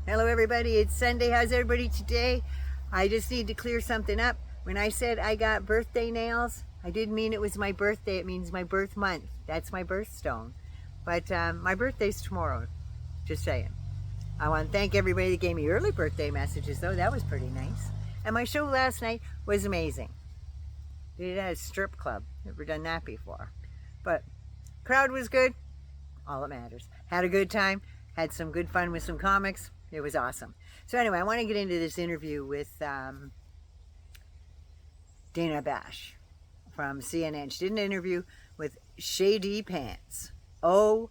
Hello everybody, it's Sunday. How's everybody today? I just need to clear something up. When I said I got birthday nails, I didn't mean it was my birthday. It means my birth month. That's my birthstone. But my birthday's tomorrow. Just saying. I want to thank everybody that gave me early birthday messages though. That was pretty nice. And my show last night was amazing. Did it at a strip club. Never done that before. But crowd was good. All that matters. Had a good time. Had some good fun with some comics. It was awesome. So anyway, I want to get into this interview with Dana Bash from CNN. She did an interview with Shay D Pants. Oh,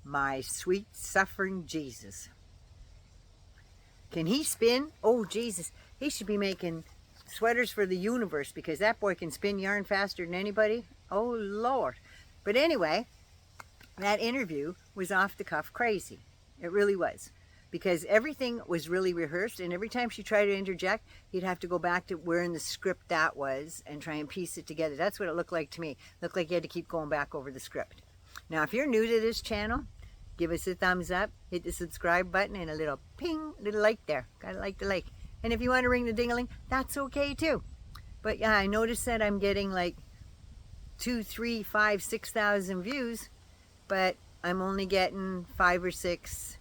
my sweet suffering Jesus. Can he spin? Oh, Jesus. He should be making sweaters for the universe because that boy can spin yarn faster than anybody. Oh, Lord. But anyway, that interview was off the cuff crazy. It really was. Because everything was really rehearsed, and every time she tried to interject, you'd have to go back to where in the script that was and try and piece it together. That's what it looked like to me. It looked like you had to keep going back over the script. Now, if you're new to this channel, give us a thumbs up, hit the subscribe button, and a little ping, little like there. Gotta like the like. And if you want to ring the ding-a-ling, that's okay too. But yeah, I noticed that I'm getting like 2, 3, 5, 6,000 views, but I'm only getting 5 or 6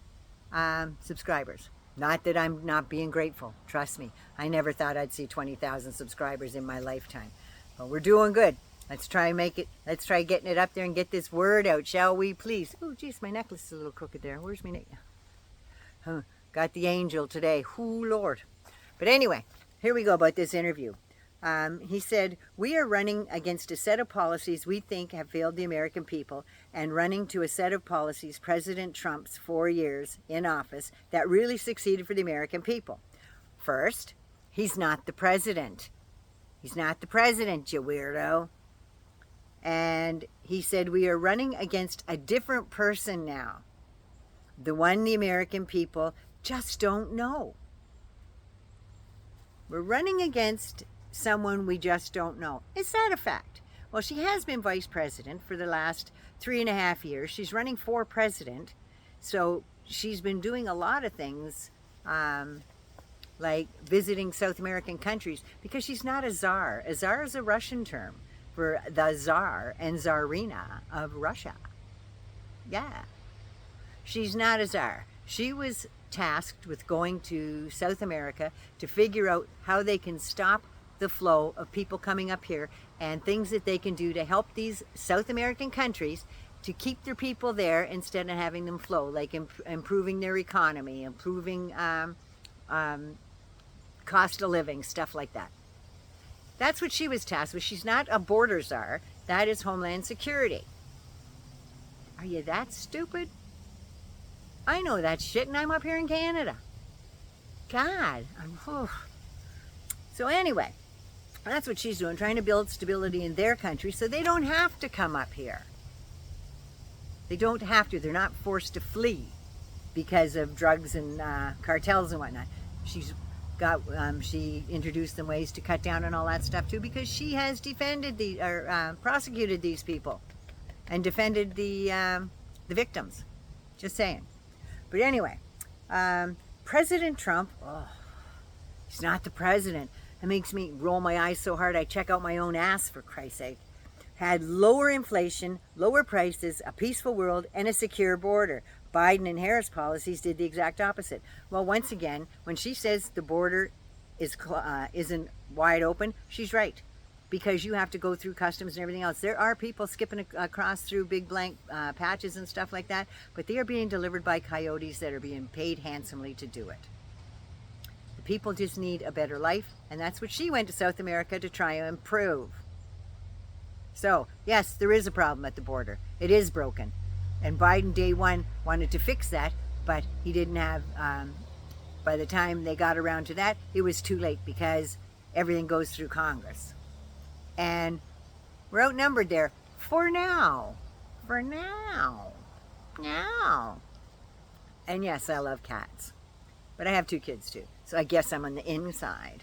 subscribers. Not that I'm not being grateful. Trust me. I never thought I'd see 20,000 subscribers in my lifetime. But we're doing good. Let's try let's try getting it up there and get this word out, shall we please? Oh, geez, my necklace is a little crooked there. Where's my necklace? Got the angel today. Ooh, Lord. But anyway, here we go about this interview. He said, we are running against a set of policies we think have failed the American people and running to a set of policies President Trump's 4 years in office that really succeeded for the American people. First, he's not the president. He's not the president, you weirdo. And he said, we are running against a different person now. The one the American people just don't know. We're running against someone we just don't know. Is that a fact? Well, she has been vice president for the last 3.5 years. She's running for president. So she's been doing a lot of things like visiting South American countries because she's not a czar. A czar is a Russian term for the czar and czarina of Russia. Yeah. She's not a czar. She was tasked with going to South America to figure out how they can stop the flow of people coming up here and things that they can do to help these South American countries to keep their people there instead of having them flow, like improving their economy, improving cost of living, stuff like that. That's what she was tasked with. She's not a border czar. That is Homeland Security. Are you that stupid? I know that shit, and I'm up here in Canada. God, So anyway, that's what she's doing, trying to build stability in their country so they don't have to come up here. They don't have to. They're not forced to flee because of drugs and cartels and whatnot. She introduced them ways to cut down on all that stuff too because she has defended prosecuted these people and defended the victims. Just saying. But anyway, President Trump, he's not the president. It makes me roll my eyes so hard I check out my own ass, for Christ's sake. Had lower inflation, lower prices, a peaceful world, and a secure border. Biden and Harris policies did the exact opposite. Well, once again, when she says the border isn't wide open, she's right. Because you have to go through customs and everything else. There are people skipping across through big blank patches and stuff like that, but they are being delivered by coyotes that are being paid handsomely to do it. The people just need a better life, and that's what she went to South America to try and improve. So, yes, there is a problem at the border. It is broken. And Biden, day one, wanted to fix that, but he didn't have, by the time they got around to that, it was too late because everything goes through Congress. And we're outnumbered there for now. For now. Now. And yes, I love cats. But I have 2 kids too. So I guess I'm on the inside.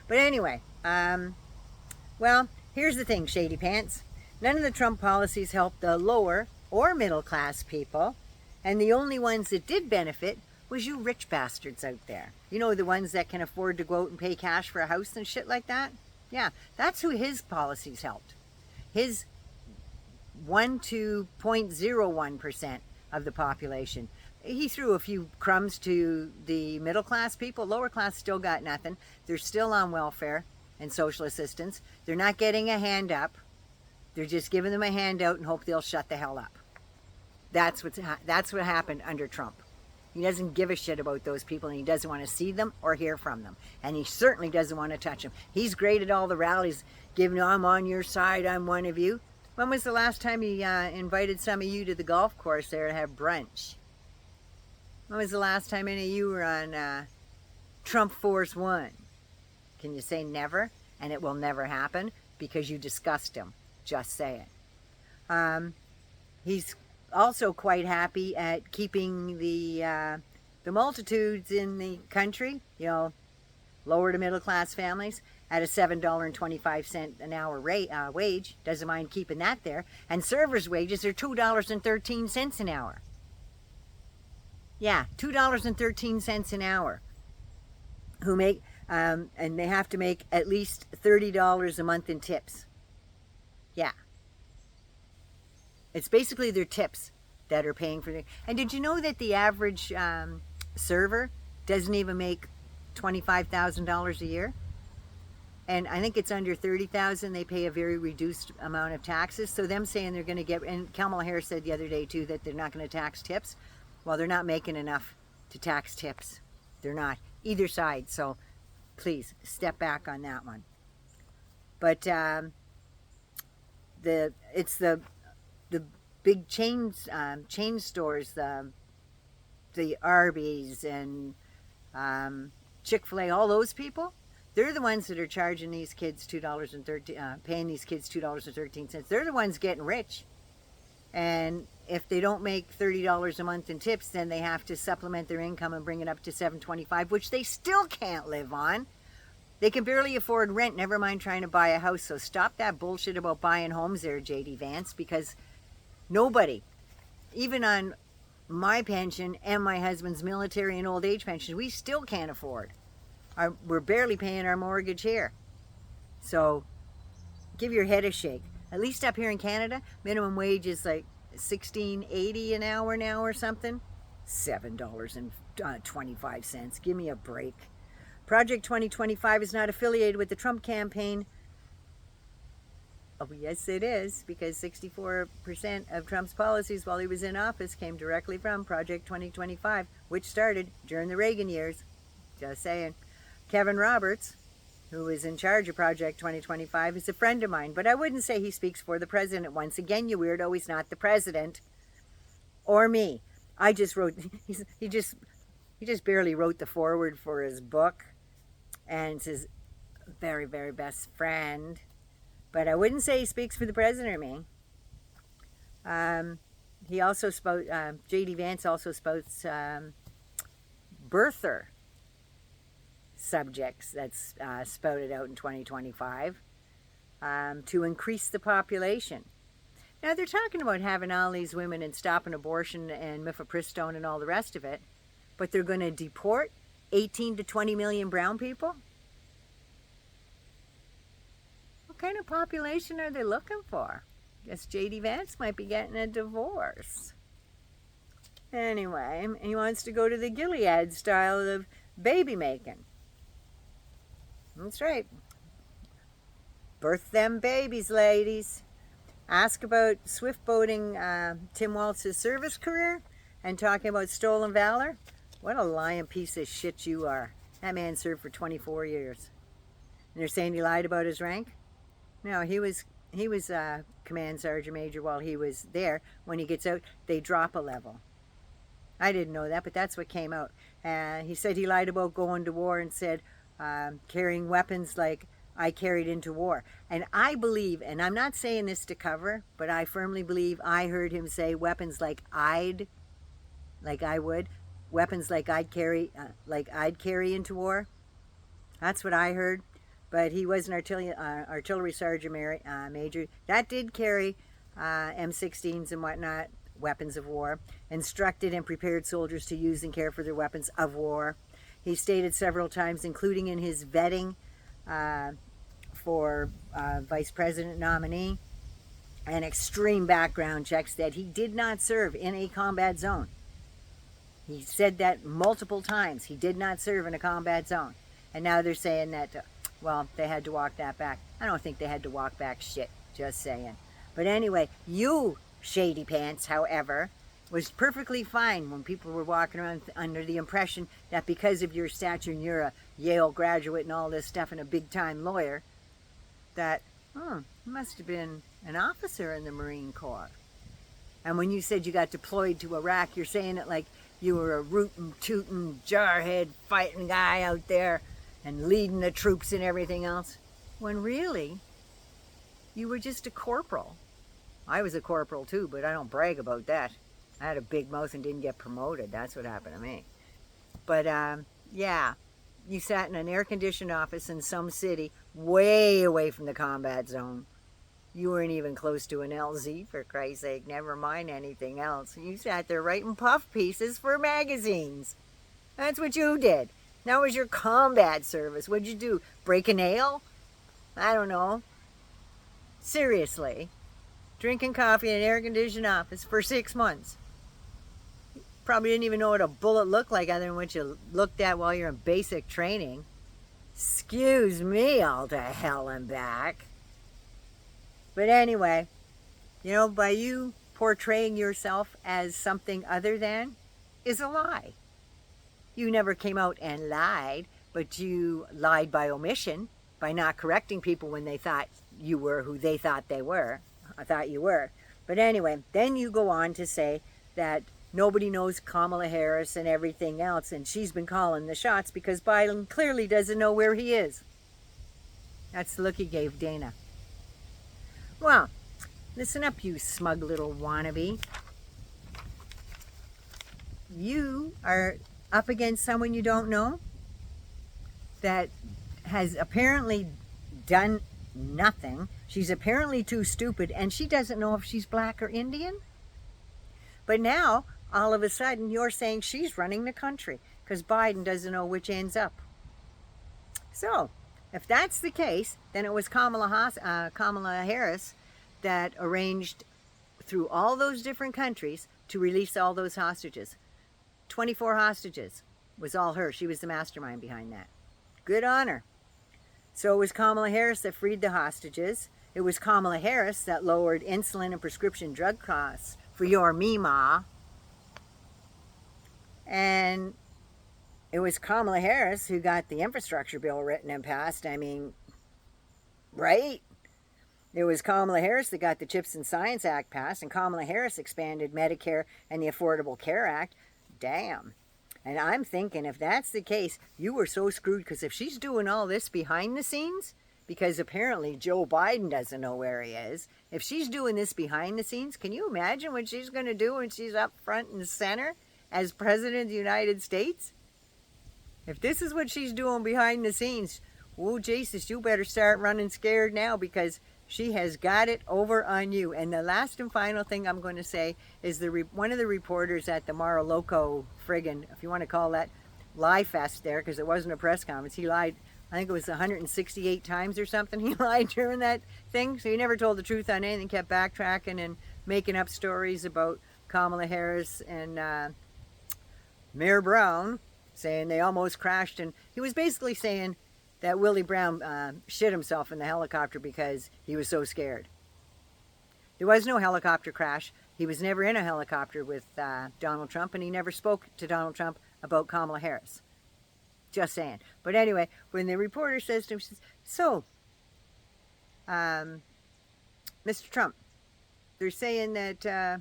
But anyway, well, here's the thing, Shay D Pants. None of the Trump policies helped the lower or middle class people. And the only ones that did benefit was you rich bastards out there. You know, the ones that can afford to go out and pay cash for a house and shit like that? Yeah, that's who his policies helped. His 1 to 0.01% of the population. He threw a few crumbs to the middle class people. Lower class still got nothing. They're still on welfare and social assistance. They're not getting a hand up. They're just giving them a handout and hope they'll shut the hell up. That's what happened under Trump. He doesn't give a shit about those people, and he doesn't want to see them or hear from them. And he certainly doesn't want to touch them. He's great at all the rallies, giving, I'm on your side, I'm one of you. When was the last time he invited some of you to the golf course there to have brunch? When was the last time any of you were on Trump Force One? Can you say never? And it will never happen because you disgust him. Just say it. He's also quite happy at keeping the multitudes in the country, you know, lower to middle class families, at a $7.25 an hour rate, wage. Doesn't mind keeping that there. And servers' wages are $2.13 an hour. Yeah, $2.13 an hour. Who make and they have to make at least $30 a month in tips. Yeah. It's basically their tips that are paying for their... And did you know that the average server doesn't even make $25,000 a year? And I think it's under $30,000. They pay a very reduced amount of taxes. So them saying they're going to get... And Kamala Harris said the other day, too, that they're not going to tax tips. Well, they're not making enough to tax tips. They're not. Either side. So please, step back on that one. But it's the big chain stores, the Arby's and Chick-fil-A, all those people, they're the ones that are charging these kids paying these kids $2.13. They're the ones getting rich. And if they don't make $30 a month in tips, then they have to supplement their income and bring it up to $7.25, which they still can't live on. They can barely afford rent, never mind trying to buy a house. So stop that bullshit about buying homes there, J D Vance, because nobody, even on my pension and my husband's military and old age pension, we still can't afford. We're barely paying our mortgage here. So give your head a shake. At least up here in Canada, minimum wage is like $16.80 an hour now or something. $7.25. Give me a break. Project 2025 is not affiliated with the Trump campaign. Oh, yes, it is, because 64% of Trump's policies while he was in office came directly from Project 2025, which started during the Reagan years. Just saying. Kevin Roberts, who is in charge of Project 2025, is a friend of mine, but I wouldn't say he speaks for the president. Once again, you weirdo, he's not the president. Or me. I just wrote, he just barely wrote the foreword for his book, and it's his very, very best friend. But I wouldn't say he speaks for the president or me. He also spoke, J D Vance also spoke birther subjects that's spouted out in 2025 to increase the population. Now they're talking about having all these women and stopping abortion and mifepristone and all the rest of it, but they're going to deport 18 to 20 million brown people? What kind of population are they looking for? Guess J.D. Vance might be getting a divorce. Anyway, he wants to go to the Gilead style of baby making. That's right. Birth them babies, ladies. Ask about swift boating Tim Walz's service career and talking about stolen valor. What a lying piece of shit you are. That man served for 24 years. And they're saying he lied about his rank? No, he was command sergeant major while he was there. When he gets out, they drop a level. I didn't know that, but that's what came out. He said he lied about going to war and said carrying weapons like I carried into war. And I believe, and I'm not saying this to cover, but I firmly believe I heard him say weapons like I would, weapons like I'd carry into war. That's what I heard. But he was an artillery sergeant major that did carry M16s and whatnot weapons of war, instructed and prepared soldiers to use and care for their weapons of war. He stated several times, including in his vetting for vice president nominee and extreme background checks, that he did not serve in a combat zone. He said that multiple times. He did not serve in a combat zone. And now they're saying that, well, they had to walk that back. I don't think they had to walk back shit. Just saying. But anyway, you, Shay D Pants, however, was perfectly fine when people were walking around under the impression that because of your stature and you're a Yale graduate and all this stuff and a big-time lawyer, that, you must have been an officer in the Marine Corps. And when you said you got deployed to Iraq, you're saying it like you were a rootin', tootin', jarhead fighting guy out there and leading the troops and everything else, when really, you were just a corporal. I was a corporal too, but I don't brag about that. I had a big mouth and didn't get promoted. That's what happened to me. But, yeah, you sat in an air-conditioned office in some city way away from the combat zone. You weren't even close to an LZ, for Christ's sake, never mind anything else. You sat there writing puff pieces for magazines. That's what you did. That was your combat service. What'd you do? Break a nail? I don't know. Seriously. Drinking coffee in an air-conditioned office for 6 months. Probably didn't even know what a bullet looked like other than what you looked at while you're in basic training. Excuse me, all to hell and back. But anyway, you know, by you portraying yourself as something other than is a lie. You never came out and lied, but you lied by omission, by not correcting people when they thought you were who they thought they were. I thought you were. But anyway, then you go on to say that nobody knows Kamala Harris and everything else, and she's been calling the shots because Biden clearly doesn't know where he is. That's the look he gave Dana. Well, listen up, you smug little wannabe. You are up against someone you don't know that has apparently done nothing. She's apparently too stupid, and she doesn't know if she's black or Indian. But now, all of a sudden, you're saying she's running the country because Biden doesn't know which end's up. So, if that's the case, then it was Kamala Harris that arranged through all those different countries to release all those hostages. 24 hostages was all her. She was the mastermind behind that. Good on her. So it was Kamala Harris that freed the hostages. It was Kamala Harris that lowered insulin and prescription drug costs for your Mima. And it was Kamala Harris who got the infrastructure bill written and passed. I mean, right? It was Kamala Harris that got the CHIPS and Science Act passed, and Kamala Harris expanded Medicare and the Affordable Care Act. Damn. And I'm thinking, if that's the case, you were so screwed, because if she's doing all this behind the scenes, because apparently Joe Biden doesn't know where he is, if she's doing this behind the scenes, can you imagine what she's going to do when she's up front and center as President of the United States? If this is what she's doing behind the scenes, oh, Jesus, you better start running scared now, because she has got it over on you. And the last and final thing I'm going to say is one of the reporters at the Mar-a-Lago friggin', if you want to call that, lie fest there, because it wasn't a press conference. He lied, I think it was 168 times or something he lied during that thing. So he never told the truth on anything, kept backtracking and making up stories about Kamala Harris and Mayor Brown, saying they almost crashed. And he was basically saying that Willie Brown shit himself in the helicopter because he was so scared. There was no helicopter crash. He was never in a helicopter with Donald Trump, and he never spoke to Donald Trump about Kamala Harris. Just saying. But anyway, when the reporter says to him, she says, so, Mr. Trump, they're saying that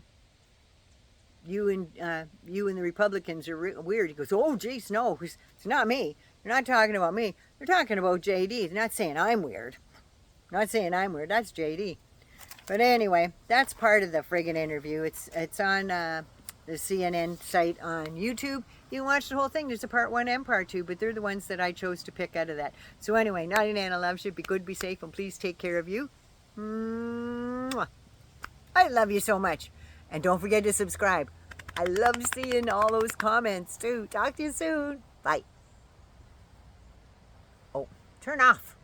you and the Republicans are weird. He goes, oh, geez, no, it's not me. They're not talking about me. They're talking about JD. They're not saying I'm weird. Not saying I'm weird. That's JD. But anyway, that's part of the friggin' interview. It's on the CNN site on YouTube. You can watch the whole thing. There's a part 1 and part 2, but they're the ones that I chose to pick out of that. So anyway, Naughty Nana loves you. Be good, be safe, and please take care of you. Mwah. I love you so much. And And don't forget to subscribe. I love seeing all those comments too. Talk to you soon. Bye. Oh, turn off.